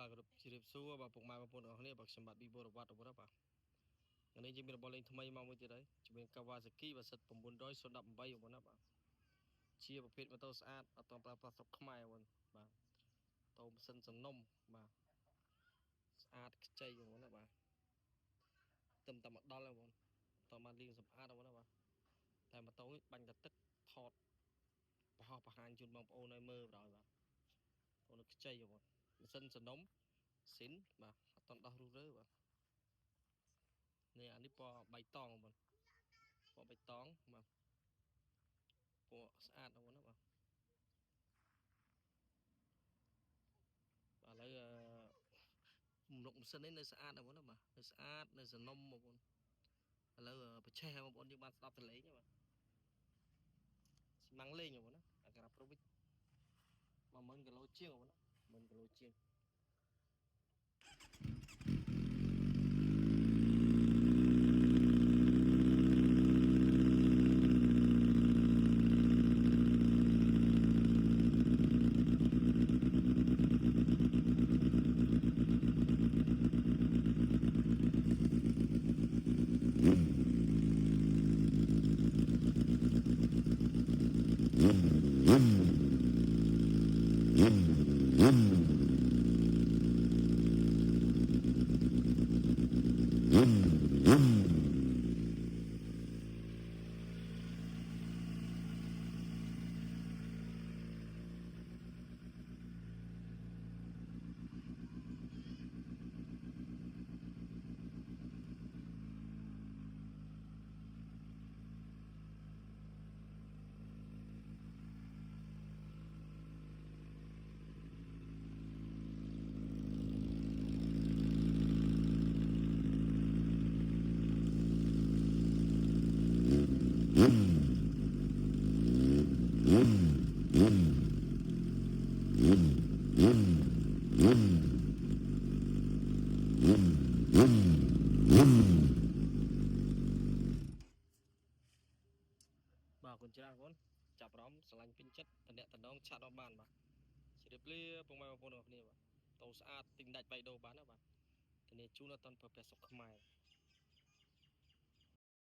បាទគ្រប់ជ្រាបសួរបាទពុកម៉ែបងប្អូនទាំងអស់គ្នាបាទខ្ញុំបាទប៊ីបូរវត្តរបស់បាទថ្ងៃនេះយើងមានរបបលេងថ្មីមកមួយទៀតហើយជំនាញ Kawasaki បាទសិត900 018បងប្អូនណាបាទជាប្រភេទម៉ូតូស្អាតអត់តប្រើប្រាស់ស្រុកខ្មែរបងប្អូនបាទតោម៉ាស៊ីនសំណុំបាទស្អាតខ្ចីបងប្អូនណាបាទទឹមតែមកដល់បងប្អូនតោបានលាងសម្អាតបងប្អូនណាបាទតែម៉ូតូនេះបាញ់តែទឹកថតបង្ហាញជូនបងប្អូនឲ្យមើលបណ្ដោយបាទបងប្អូនខ្ចីបងប្អូនម៉ាស៊ីនសំណុំស៊ីនបាទអត់តដោះរុះរើបាទនេះអានេះពណ៌បៃតងបងប្អូនពណ៌បៃតងបាទពណ៌ស្អាតបងប្អូនណាបាទឥឡូវមុខម៉ាស៊ីននេះនៅស្អាតបងប្អូនណាបាទនៅស្អាតនៅសនំបងប្អូនឥឡូវប្រឆេះបងប្អូនយើងបានស្ដាប់តលេងបាទស្មាំងលេងបងប្អូនណាអាក្រាប្រូវិច10000គីឡូជាងបងប្អូនណា10000គីឡូជាងបាទគុណច្រើនបងចាប់អារម្មណ៍ស្រឡាញ់ពេញចិត្តតំណងឆាត់ដល់បានបាទជ្រាបលាពុកម៉ែបងប្អូនទាំងអស់គ្នាបាទតោស្អាតទិញដាច់បៃដូរបានណាបាទធានាជូនអត់តន់ប្រើប្រាស់ស្រុកខ្មែរ